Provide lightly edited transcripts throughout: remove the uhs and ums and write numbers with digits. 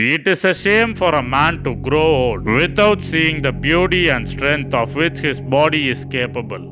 It is a shame for a man to grow old without seeing the beauty and strength of which his body is capable.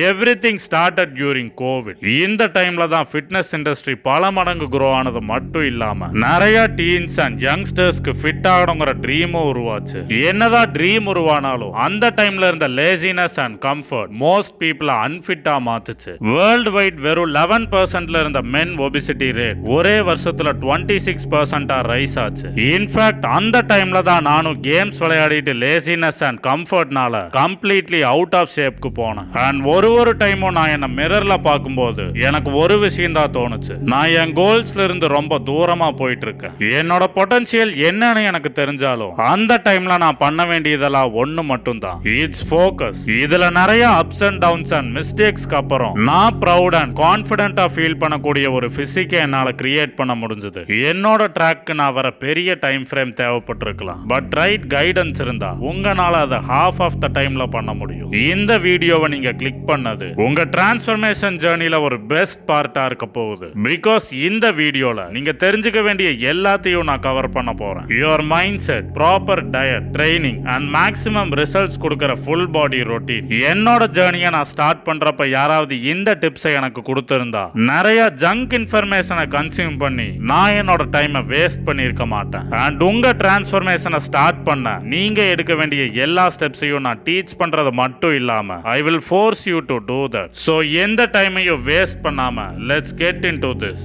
Everything started during Covid. இந்த டைம்ல தான் fitness industry பல மடங்கு grow ஆனது மட்டும் இல்லாம நிறைய teens and யங்ஸ்டர்ஸ்க்கு fit ஆகணுங்கிற ட்ரீமும் உருவாச்சு. என்னதான் ட்ரீம் உருவானாலும் அந்த டைம்ல இருந்த லேசினஸ் அண்ட் கம்ஃபர்ட் மோஸ்ட் பீப்புளை அன்ஃபிட்டா மாத்துச்சு. வேர்ல்டு வைட் வெறும் 11% இருந்த மென் ஒபிசிட்டி ரேட் ஒரே வருஷத்துல 26% ரைஸ் ஆச்சு. இன்ஃபேக்ட் அந்த டைம்ல தான் நானும் கேம்ஸ் விளையாடிட்டு லேசினஸ் அண்ட் கம்ஃபர்ட்னால கம்ப்ளீட்லி அவுட் ஆஃப் ஷேப்க்கு போனேன். அண்ட் ஒரு டைமும் நான் என்ன மிரர்ல பார்க்கும்போது எனக்கு ஒரு விஷயம் தான் தோணுச்சு. நான் என் கோல்ஸ்ல இருந்து ரொம்ப தூரமா போயிட்டு இருக்கேன். என்னோட பொட்டன்ஷியல் என்னன்னு எனக்கு தெரிஞ்சாலும் அந்த டைம்ல நான் பண்ண வேண்டியதெல்லாம் ஒண்ணு மட்டும் தான், இட்ஸ் ஃபோக்கஸ். இதுல நிறைய அப்ஸ் அண்ட் டவுன்ஸ் அண்ட் மிஸ்டேக்ஸ்க்கு அப்புறம் நான் ப்ரௌட் அண்ட் கான்ஃபிடென்ட்டா ஃபீல் பண்ணக்கூடிய ஒரு பிசிக்கை என்னால கிரியேட் பண்ண முடிஞ்சது. என்னோட ட்ராக்கு நான் வர பெரிய டைம் ஃப்ரேம் தேவைப்பட்டிருக்கலாம், பட் ரைட் கைடன்ஸ் இருந்தா உங்களால அதை ஹாஃப் ஆஃப் த டைம்ல பண்ண முடியும். இந்த வீடியோவை நீங்க கிளிக் பண்ணது உங்க டிரான்ஸ்ஃபர்மேஷன் ஜர்னில ஒரு பெஸ்ட் பார்ட்டா இருக்க போகுது. பிகாஸ் இந்த வீடியோல நீங்க தெரிஞ்சுக்க வேண்டிய எல்லாத்தையும் நான் கவர் பண்ண போறேன். Your mind set, proper diet, training and maximum results கொடுக்கிற ஃபுல் பாடி ரொட்டீன். என்னோட ஜர்னியை நான் ஸ்டார்ட் பண்றப்ப யாராவது இந்த டிப்ஸை எனக்கு கொடுத்திருந்தா நிறைய ஜங்க் இன்ஃபர்மேஷனை கன்சியூம் பண்ணி நான் என்னோட டைமை வேஸ்ட் பண்ணியிருக்க மாட்டேன். அண்ட் உங்க டிரான்ஸ்ஃபர்மேஷனை ஸ்டார்ட் பண்ண நீங்க எடுக்க வேண்டிய எல்லா ஸ்டெப்ஸையும் நான் டீச் பண்றது மட்டும் இல்லாம I will force you to do that. So எந்த டைமையும் வேஸ்ட் பண்ணாம let's get into this.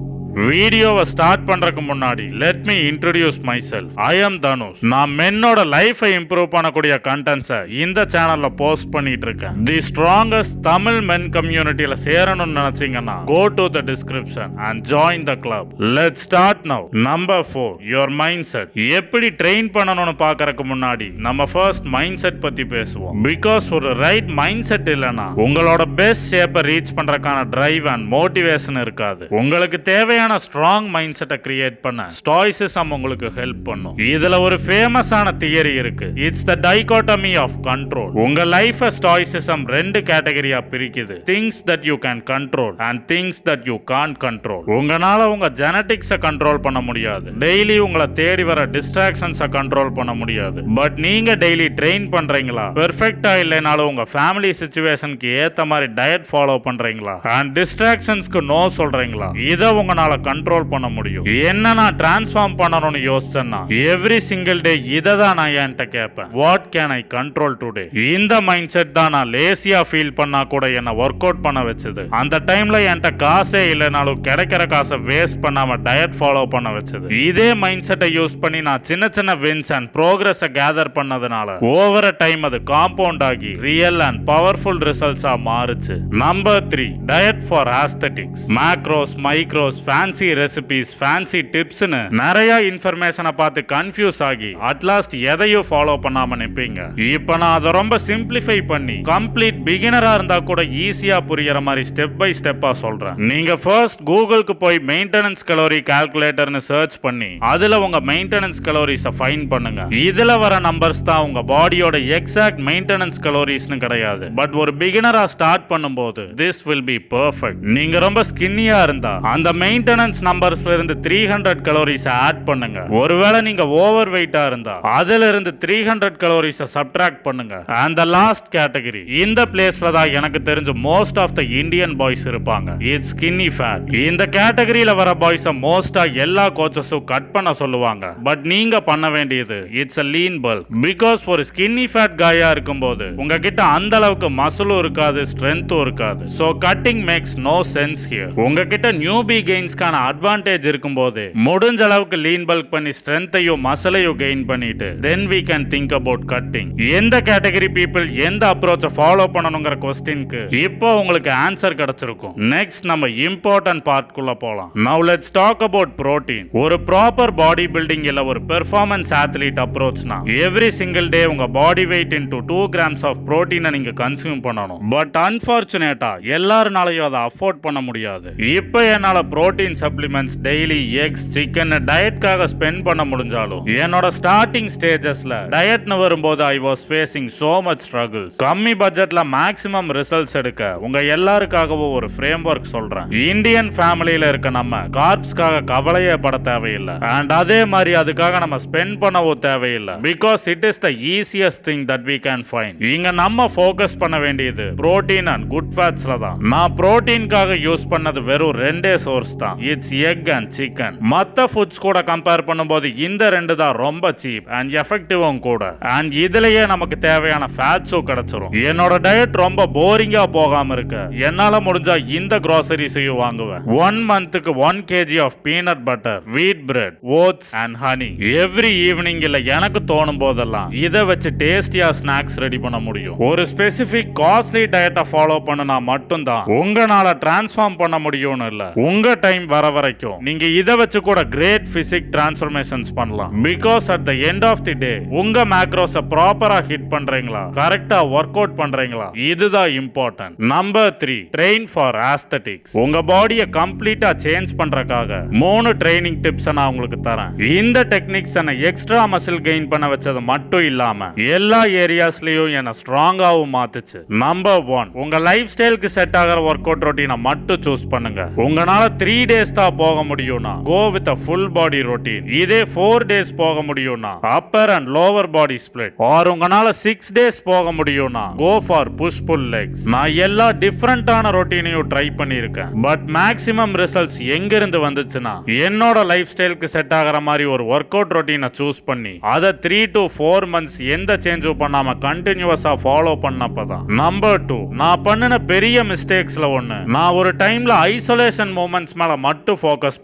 வீடியோவை ஸ்டார்ட் பண்றதுக்கு முன்னாடி let me introduce my self. I am Dhanush. நான் மென்னோட லைஃபை இம்ப்ரூவ் பண்ணக்கூடிய கண்டென்ட்ஸை இந்த சேனல்ல போஸ்ட் பண்ணிட்டு இருக்கேன். தி ஸ்ட்ராங்கஸ்ட் தமிழ் மென் கம்யூனிட்டியில சேரணும்னு நினைச்சீங்கன்னா go to the description and join the club. Let's start now. Number 4, your mind set. எப்படி ட்ரெயின் பண்ணணும்னு பாக்கறதுக்கு முன்னாடி நம்ம ஃபர்ஸ்ட் மைண்ட் செட் பத்தி பேசுவோம். பிகாஸ் ஒரு ரைட் மைண்ட் செட் இல்லைன்னா உங்களோட பெஸ்ட் ஷேப்பை ரீச் பண்றதுக்கான டிரைவ் அண்ட் மோட்டிவேஷன் இருக்காது. உங்களுக்கு தேவையான ஸ்ட்ராங் மைண்ட் செட்டை கிரியேட் பண்ண ஸ்டாய்சிசம் உங்களுக்கு ஹெல்ப் பண்ணும். இதுல ஒரு ஃபேமஸான தியரி இருக்கு. It's the dichotomy of control. உங்க லைஃபை ஸ்டாய்சிசம் ரெண்டு கேட்டகரியா பிரிக்குது. Things that you can control and things that you can't control. உங்களால உங்க ஜெனடிக்ஸை கண்ட்ரோல் பண்ண முடியாது. டெய்லி உங்களை தேடி வர டிஸ்ட்ராக்ஷன்ஸை கண்ட்ரோல் பண்ண முடியாது. பட் நீங்க டெய்லி ட்ரெயின் பண்றீங்களா? பெர்ஃபெக்ட்டா இல்லைனாலும் உங்க ஃபேமிலி சிச்சுவேஷனுக்கு ஏத்த மாதிரி டயட் ஃபாலோ பண்றீங்களா? அண்ட் டிஸ்ட்ராக்ஷன்ஸ்க்கு நோ சொல்றீங்களா? இதை உங்களால கண்ட்ரோல் பண்ண முடியும். என்ன நான் டிரான்ஸ்ஃபார்ம் பண்ணணும்னு யோசிச்சேன்னா எவ்ரி சிங்கிள் டே இதை தான் நான் என்கிட்ட கேட்பேன். What can I control today? இந்த மைண்ட் செட் தான் நான் லேசியா ஃபீல் பண்ணா கூட என்ன ஒர்க் அவுட் பண்ண வச்சது. அந்த டைம்ல என்கிட்ட காசே இல்லைனாலும் கிடைக்கிற காசை வேஸ்ட் பண்ணாம டயட் ஃபாலோ பண்ண வச்சது. இதே மைண்ட் செட்டை யூஸ் பண்ணி நான் சின்ன சின்ன வின்ஸ் அண்ட் ப்ரோக்ரஸை கேதர் பண்ணதுனால ஓவர் டைம் அது காம்பவுண்ட் ஆகி ரியல் அண்ட் பவர்ஃபுல் ரிசல்ட்ஸா மாறுச்சு. Number 3, diet for aesthetics. Macros, micros, fancy recipes, fancy டிப்ஸ்னு நிறைய இன்ஃபர்மேஷனை பார்த்து கன்ஃபியூஸ் ஆகி அட்லாஸ்ட் எதையும் ஃபாலோ பண்ணாம நிப்பீங்க. இப்போ நான் அதை ரொம்ப சிம்பிளிஃபை பண்ணி கம்ப்ளீட் பிகினரா இருந்தா கூட ஈஸியா புரியற மாதிரி ஸ்டெப் பை ஸ்டெப்பா சொல்றேன். நீங்க ஃபர்ஸ்ட் கூகுளுக்கு போய் மெயின்டெனன்ஸ் கலோரி கால்குலேட்டர்னு சர்ச் பண்ணி அதுல உங்க மெயின்டெனன்ஸ் கலோரிஸை ஃபைண்ட் பண்ணுங்க. இதுல வர நம்பர்ஸ் தான் உங்க பாடியோட எக்ஸாக்ட் மெயின்டெனன்ஸ் கலோரிஸ்னு கிடையாது. பட் ஒரு பிகினரா ஸ்டார்ட் பண்ணும்போது திஸ் வில் பி பெர்ஃபெக்ட். நீங்க ரொம்ப ஸ்கின்னியா இருந்தா அந்த மெயின்டெனன்ஸ் நம்பர்ஸ்ல இருந்து 300 கலோரிஸ் ஆட் பண்ணுங்க. ஒருவேளை நீங்க ஓவர் வெயிட்டா இருந்தா அதுல இருந்து 300 கலோரிஸ் சப்ட்ராக்ட் பண்ணுங்க. அண்ட் தி லாஸ்ட் கேட்டகரி, இந்த பிளேஸ்ல தான் எனக்கு தெரிஞ்ச most of the Indian boys இருப்பாங்க. It's skinny fat. இந்த கேட்டகரியில வர பாய்ஸை மோஸ்டா எல்லா கோச்சஸும் கட் பண்ண சொல்லுவாங்க. பட் நீங்க பண்ண வேண்டியது it's a lean bulk. Because ஒரு ஸ்கின்னி ஃபேட் காயா இருக்கும்போது உங்ககிட்ட அந்த அளவுக்கு மசிலும் இருக்காது, ஸ்ட்ரென்த்தும் இருக்காது. So cutting makes no sense here. உங்ககிட்ட நியூபி கெயின்ஸ்க்கான அட்வான்டேஜ் இருக்கும்போது முடிஞ்ச அளவுக்கு லீன் பல்க் பண்ணி ஸ்ட்ரென்த்தையும் மசிலையும் கெயின் பண்ணிட்டு தென் we can think about cutting. எந்த கேட்டகரி பீப்புள் எந்த அப்ரோச்சை ஃபாலோ பண்ணணுங்கிற क्वेश्चनக்கு இப்போ உங்களுக்கு ஆன்சர் கிடைச்சிருக்கும். நெக்ஸ்ட் நம்ம இம்பார்ட்டன்ட் பார்ட் குள்ள போலாம். now let's talk about protein. ஒரு ப்ராப்பர் பாடி பில்டிங் இல்ல ஒரு பெர்ஃபார்மன்ஸ் அத்லீட் அப்ரோச்னா எவ்ரி சிங்கிள் டே உங்க body weight into 2 grams of புரோட்டீனை நீங்க கன்சியூம் பண்ணணும். பட் அன்பார்ச்சுனேட்டா எல்லாருனாலையும் அதை அஃபோர்ட் பண்ண முடியாது. இப்போ என்னால protein protein supplements, daily eggs, chicken டயட்காக ஸ்பெண்ட் பண்ண முடிஞ்சாலும் என்னோட ஸ்டார்டிங் ஸ்டேஜஸ்ல டயட்னு வரும்போது I was facing so much struggle. கம்மி பட்ஜெட்ல மேக்ஸிமம் ரிசல்ட்ஸ் எடுக்க உங்க எல்லாருக்காகவும் ஒரு ஃப்ரேம் ஒர்க் சொல்றேன். இந்தியன் ஃபேமிலியில இருக்க நம்ம கார்ப்ஸ்க்காக கவலையே பட தேவையில்லை. அண்ட் அதே மாதிரி அதுக்காக நம்ம ஸ்பெண்ட் பண்ணவும் தேவையில்லை. Because it is the easiest thing that we can find. இங்க நம்ம ஃபோக்கஸ் பண்ண வேண்டியது புரோட்டீன் அண்ட் குட் ஃபேட்ஸ்ல தான். நான் புரோட்டீனுக்காக யூஸ் பண்ணது வெறும் ரெண்டே சோர்ஸ் தான். It's egg and chicken. மத்த ஃபுட்ஸ் கூட கம்பேர் பண்ணும்போது இந்த ரெண்டு தான் ரொம்ப சீப் அண்ட் எஃபெக்டிவும் கூட. அண்ட் இதுலயே நமக்கு தேவையான ஃபேட்ஸும் கிடைச்சிரும். என்னோட டயட் ரொம்ப போரிங்கா போகாம இருக்க என்னால முடிஞ்சா இந்த கிராசரிஸையும் வாங்குவேன். 1 மந்த்துக்கு 1 kg of peanut butter, wheat bread, oats and honey. Every evening இல்ல எனக்கு தோணும் போதெல்லாம் இதை வச்சு டேஸ்டியா ஸ்நாக்ஸ் ரெடி பண்ண முடியும். ஒரு ஸ்பெசிபிக் காஸ்ட்லி டயட்டை ஃபாலோ பண்ணனா மட்டும்தான் உங்களால டிரான்ஸ்ஃபார்ம் பண்ண முடியும்னு இல்ல. உங்க டைம் வர வரைக்கும் நீங்க இதை வச்சு கூட கிரேட் பிசிக் டிரான்ஸ்ஃபர்மேஷன்ஸ் பண்ணலாம். Because at the end of the day உங்க மேக்ரோஸை ப்ராப்பரா ஹிட் பண்றீங்களா, கரெக்டா ஒர்க் அவுட் பண்றீங்களா, இதுதான் important. Number 3, train for aesthetics. உங்க பாடியை கம்ப்ளீட்டா சேஞ்ச் பண்றதுக்காக 3 ட்ரைனிங் டிப்ஸ் நான் உங்களுக்கு தரேன். இந்த டெக்னிக்ஸ் என்ன எக்ஸ்ட்ரா மசில் கெயின் பண்ண வச்சது மட்டும் இல்லாம எல்லா ஏரியாஸ்லயும் என்ன ஸ்ட்ராங்காவும் மாத்துச்சு. நம்பர் 1, உங்க லைஃப் ஸ்டைலுக்கு செட் ஆகிற ஒர்க் அவுட் ரொட்டீனை மட்டும் சூஸ் பண்ணுங்க. உங்களால 3 டேஸ் தான் போக முடியும்னா கோ வித் a full body routine. இதே 4 டேஸ் போக முடியும்னா upper and lower body split. Or உங்களால 6 டேஸ் போக முடியும்னா go for push pull legs. நான் எல்லா டிஃபரெண்டான ரொட்டீனையும் ட்ரை பண்ணியிருக்கேன். பட் மேக்ஸிமம் ரிசல்ட்ஸ் எங்க இருந்து வந்துச்சுன்னா என்னோட லைஃப் ஸ்டைலுக்கு செட் ஆகிற மாதிரி ஒரு ஒர்க் அவுட் ரொட்டீனை சூஸ் பண்ணி அதை 3 to 4 months எந்த சேஞ்சும் பண்ணாம கண்டினியூவஸா ஃபாலோ பண்ணப்பதான். நம்பர் 2, நான் பண்ணின பெரிய மிஸ்டேக்ஸ்ல ஒண்ணு, நான் ஒரு டைம்ல ஐசோலேஷன் மூமெண்ட்ஸ் மேல மட்டும் ஃபோக்கஸ்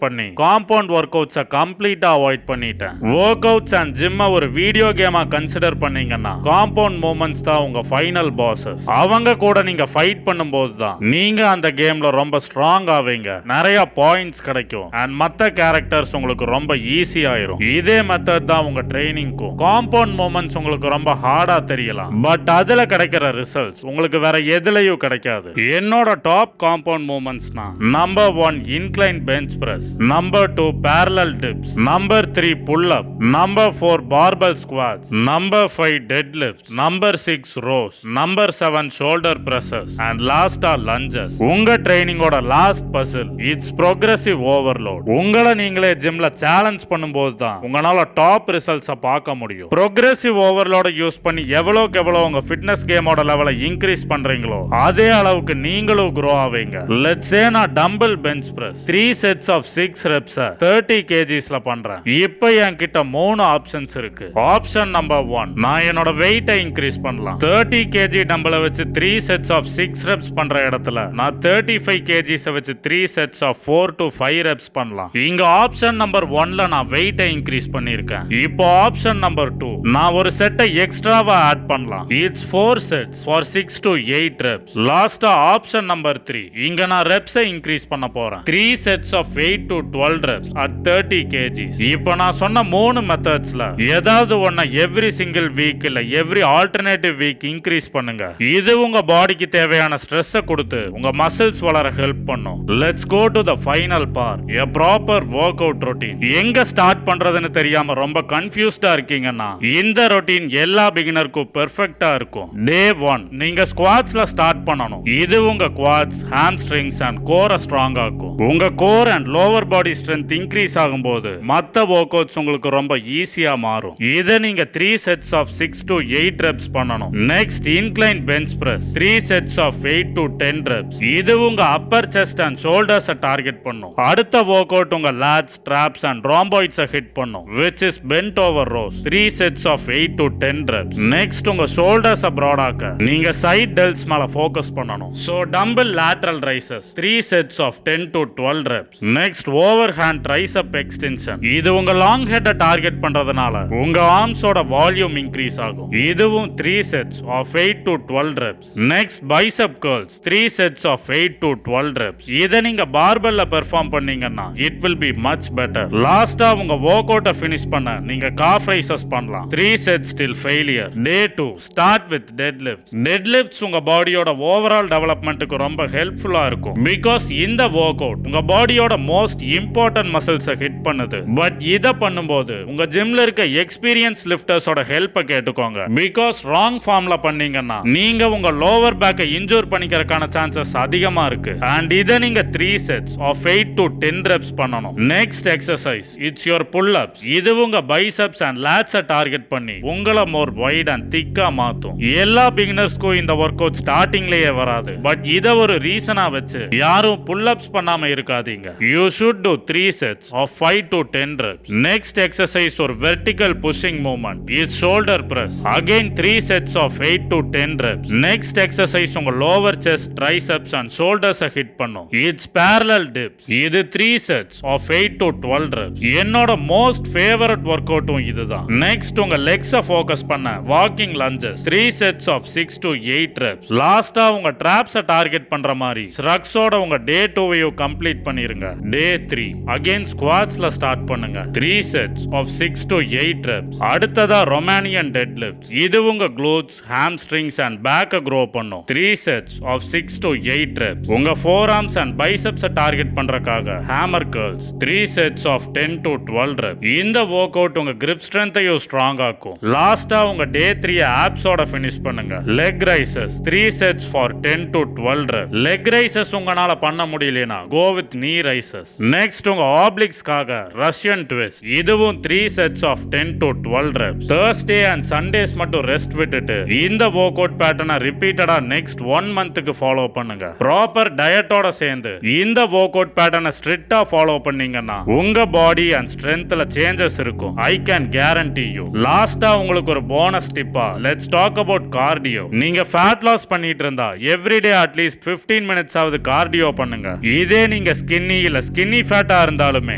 பண்ணி காம்பவுண்ட் ஒர்க் அவுட்ஸை கம்ப்ளீட்டா அவாய்ட் பண்ணிட்டேன். ஒர்க் அவுட்ஸ் அண்ட் ஜிம்மை ஒரு வீடியோ கேமா கன்சிடர் பண்ணீங்கன்னா காம்பவுண்ட் மூமெண்ட்ஸ் தான் உங்க ஃபைனல் பாஸஸ். அவங்க கூட நீங்க ஃபைட் பண்ணும்போது தான் நீங்க அந்த கேம்ல ரொம்ப ஸ்ட்ராங் ஆவீங்க, நிறைய பாயிண்ட்ஸ் கிடைக்கும் அண்ட் மத்த கேரக்டர்ஸ் உங்களுக்கு ரொம்ப ஈஸி ஆயிரும். இதே மெத்தட் தான் உங்க ட்ரைனிங்க்கும். காம்பவுண்ட் மூமெண்ட்ஸ் உங்களுக்கு ரொம்ப ஹார்டா தெரியலாம், பட் அதுல கிடைக்கிற ரிசல்ட்ஸ் உங்களுக்கு வேற எதுலயும் கிடைக்காது. என்னோட டாப் காம்பவுண்ட் மூமெண்ட்ஸ்னா number 1, incline bench press. Number 2, parallel dips. Number 3, pull up. Number 4, barbell squats. Number 5, deadlifts. Number 6, rows. Number 7, shoulder presses. and last are lunges. உங்க ட்ரைனிங்கோட last puzzle it's progressive overload. உங்களை நீங்களே ஜிம்ல challenge பண்ணும்போது தான் உங்களால top ரிசல்ட்ஸை பார்க்க முடியும். progressive overload யூஸ் பண்ணி எவ்வளவுக்கு எவ்வளவு உங்க ஃபிட்னஸ் கேமோட லெவலை இன்க்ரீஸ் பண்றீங்களோ அதே அளவுக்கு நீங்களும் grow ஆவீங்க. லெட்ஸ் சே நான் tumble bench press 3 sets of 6 reps 30 kgsல பண்றேன். இப்போ என்கிட்ட 3 ஆப்ஷன்ஸ் இருக்கு. ஆப்ஷன் நம்பர் 1, நான் என்னோட வெயிட்டை இன்க்ரீஸ் பண்ணலாம். 30 kg டம்பிளை வச்சு 3 sets of 6 reps பண்ற இடத்துல நான் 35 kgs வச்சு 3 sets of 4 to 5 reps பண்ணலாம். இங்க ஆப்ஷன் நம்பர் 1ல நான் வெயிட்டை இன்க்ரீஸ் பண்ணிருக்கேன். இப்போ ஆப்ஷன் நம்பர் 2, நான் ஒரு செட்டை எக்ஸ்ட்ராவா ஆட் பண்ணலாம். It's 4 sets for 6 to 8 reps. லாஸ்டா ஆப்ஷன் நம்பர் 3, இங்க நான் ரெப்ஸை இன்க்ரீஸ் பண்ண போறேன். 3 sets of 8 to 12 reps at 30 kgs. இப்போ நான் சொன்ன 3 மெத்தட்ஸ்ல ஏதாவது ஒண்ண எவ்ரி சிங்கிள் வீக் இல்ல எவ்ரி ஆல்டர்னேட்டிவ் வீக் இன்க்ரீஸ் பண்ணுங்க. இது உங்க பாடிக்கு தேவையான ஸ்ட்ரெஸ்ஸை கொடுத்து உங்க மசில்ஸ் வளர ஹெல்ப் பண்ணும். Let's go to the final part, a proper workout routine. எங்க ஸ்டார்ட் பண்றதுன்னு தெரியாம ரொம்ப கன்ஃபியூஸ்டா இருக்கீங்கன்னா இந்த ரொட்டீன் எல்லா பிகினருக்கும் பெர்ஃபெக்ட்டா இருக்கும். டே 1, நீங்க ஸ்குவாட்ஸ்ல ஸ்டார்ட் பண்ணணும். இது உங்க குவாட்ஸ், ஹாம்ஸ்ட்ரிங்ஸ் அண்ட் கோரை ஸ்ட்ராங் ஆக்கும். உங்க core and lower body strength increase ஆகும்போது மத்த ஒர்க் அவுட்ஸ் உங்களுக்கு ரொம்ப ஈஸியா மாறும். இதை நீங்க 3 sets of 6 to 8 reps பண்ணணும். Next, incline bench press 3 sets of 8 to 10 reps. இது உங்க அப்பர் செஸ்ட் அண்ட் ஷோல்டர்ஸை டார்கெட் பண்ணும். அடுத்த ஒர்க் அவுட் உங்க லாட்ஸ், ட்ராப்ஸ் அண்ட் ராம்பாய்ட்ஸை ஹிட் பண்ணும், which is bent over rows 3 sets of 8 to 10 reps. Next, உங்க ஷோல்டர்ஸை ப்ராட் ஆக்க நீங்க சைட் டெல்ஸ் மேல ஃபோக்கஸ் பண்ணணும். So dumbbell lateral raises 3 sets of 10 to 12 reps. Next, overhand tricep extension. இது உங்க லாங் ஹெட்டை டார்கெட் பண்றதுனால உங்க ஆர்ம்ஸோட வால்யூம் இன்க்ரீஸ் ஆகும். இதுவும் 3 sets of 8 to 12 reps. Next, பைசெப் curls 3 sets of 8 to 12 reps. இதை நீங்க பார்பெல்ல பெர்ஃபார்ம் பண்ணீங்கன்னா it will be much better. லாஸ்டா உங்க ஒர்க் அவுட்டை ஃபினிஷ் பண்ண நீங்க காஃப் ரைசஸ் பண்ணலாம். 3 sets till failure. Day 2, start with deadlifts. Deadlifts உங்க பாடியோட ஓவரால் டெவலப்மெண்ட்டுக்கு ரொம்ப ஹெல்ப்ஃபுல்லா இருக்கும். பிகாஸ் இந்த ஒர்க் அவுட் உங்க பாடியோட மோஸ்ட் இம்பார்ட்டன்ட் மசில்ஸை ஹிட் பண்ணுது. பட் இதை பண்ணும்போது உங்க ஜிம்ல இருக்க எக்ஸ்பீரியன்ஸ் லிஃப்டர்ஸோட ஹெல்ப்பை கேட்டுக்கோங்க. பிகாஸ் ராங் ஃபார்ம்ல பண்ணீங்கன்னா நீங்க உங்க லோவர் பேக்கை இன்ஜூர் பண்ணிக்கிறதுக்கான சான்சஸ் அதிகமா இருக்கு. அண்ட் இதை நீங்க 3 sets of 8 to 10 reps பண்ணணும். Next exercise it's your pull ups. இது உங்க பைசெப்ஸ் அண்ட் லேட்ஸை டார்கெட் பண்ணி உங்களை மோர் வைட் அண்ட் திக்கா மாத்தும். எல்லா பிகினர்ஸ்க்கும் இந்த ஒர்க் அவுட் ஸ்டார்டிங்லயே வராது. பட் இதை ஒரு ரீசனா வச்சு யாரும் புல் அப்ஸ் பண்ணாம இருக்காதீங்க. You should do 3 sets of 5 to 10 reps. Next exercise ஒரு vertical pushing movement. It's shoulder press. Again 3 sets of 8 to 10 reps. Next exercise உங்க லோவர் செஸ்ட், ட்ரைசெப்ஸ் அண்ட் ஷோல்டர்ஸை ஹிட் பண்ணும். It's parallel dips. இது 3 sets of 8 to 12 reps. என்னோட most favourite work அவுட்டும் இதுதான். Next உங்க லெக்ஸை focus பண்ண walking lunges 3 sets of 6 to 8 reps. லாஸ்டா உங்க ட்ராப்ஸை டார்கெட் பண்ற மாதிரி ஸ்ரக்ஸோட உங்க டே 2 கம்ப்ளீட் பண்ணிருங்க. டே 3 அகைன் ஸ்குவாட்ஸ்ல ஸ்டார்ட் பண்ணுங்க. 3 sets of 6 to 8 reps. அடுத்ததா ரொமானியன் டெட் லிஃப்ட்ஸ். இது உங்க க்ளூட்ஸ், ஹாம்ஸ்ட்ரிங்ஸ் அண்ட் பேக்கை க்ரோ பண்ணும். 3 sets of 6 to 8 reps. உங்க ஃபோர் ஆர்ம்ஸ் அண்ட் பைசெப்ஸை டார்கெட் பண்றதுக்காக hammer curls 3 sets of 10 to 12 reps. இந்த ஒர்க் அவுட் உங்க grip strength-ஐயும் ஸ்ட்ராங் ஆக்கும். லாஸ்டா உங்க டே 3 ஆப்ஸோட ஃபினிஷ் பண்ணுங்க. Leg raises 3 sets for 10 to 12 reps. Leg raises உங்களால பண்ண முடியலனா go with knee rises. Next உங்க ஆப்ளிக்ஸ்க்காக ரஷ்யன் ட்விஸ்ட். இதுவும் 3 sets of 10 to 12 reps. Thursday and Sundays மட்டும் ரெஸ்ட் விட்டுட்டு இந்த ஒர்க் அவுட் பேட்டர்னை ரிப்பீட்டடா நெக்ஸ்ட் 1 month-க்கு ஃபாலோ பண்ணுங்க. ப்ராப்பர் டயட்டோட சேர்ந்து இந்த ஒர்க் அவுட் பேட்டர்னை ஸ்ட்ரிக்ட்டா ஃபாலோ பண்ணீங்கன்னா உங்க பாடி அண்ட் ஸ்ட்ரென்த்ல சேஞ்சஸ் இருக்கும். I can guarantee you. லாஸ்டா உங்களுக்கு ஒரு போனஸ் டிப்பா லெட்ஸ் டாக் அபவுட் கார்டியோ. நீங்க ஃபேட் லாஸ் பண்ணிட்டு இருந்தா எவ்ரிடே அட்லீஸ்ட் 15 minutes ஆவது கார்டியோ பண்ணுங்க. இதே நீங்க ஸ்கின்னி ஃபேட்டா இருந்தாலுமே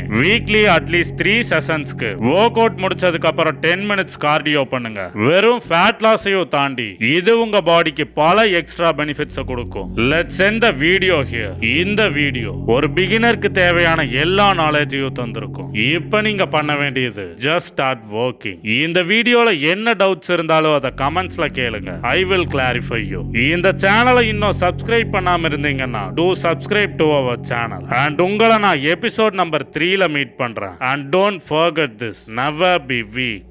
வீக்லி அட்லீஸ்ட் 3 sessionsக்கு ஒர்க் அவுட் முடிச்சதுக்கு அப்புறம் 10 minutes கார்டியோ பண்ணுங்க. வெறும் ஃபேட் லாஸையும் தாண்டி இது உங்க பாடிக்கு பல எக்ஸ்ட்ரா பெனிஃபிட்ஸ் கொடுக்கும். Let's end the video here. இந்த வீடியோ ஒரு பிகினருக்கு தேவையான எல்லா நாலேஜையும் தந்திருக்கும். இப்ப நீங்க பண்ண வேண்டியது ஜஸ்ட் ஸ்டார்ட் வர்க்கிங். இந்த வீடியோல என்ன டவுட்ஸ் இருந்தாலும் அதை கமெண்ட்ஸ்ல கேளுங்க. I will clarify you. இந்த சேனலை இன்னும் சப்ஸ்கிரைப் பண்ணாம இருந்தீங்கன்னா do subscribe to our channel. And உங்களை நான் எபிசோட் நம்பர் 3ல மீட் பண்றேன். And don't forget this, never be weak.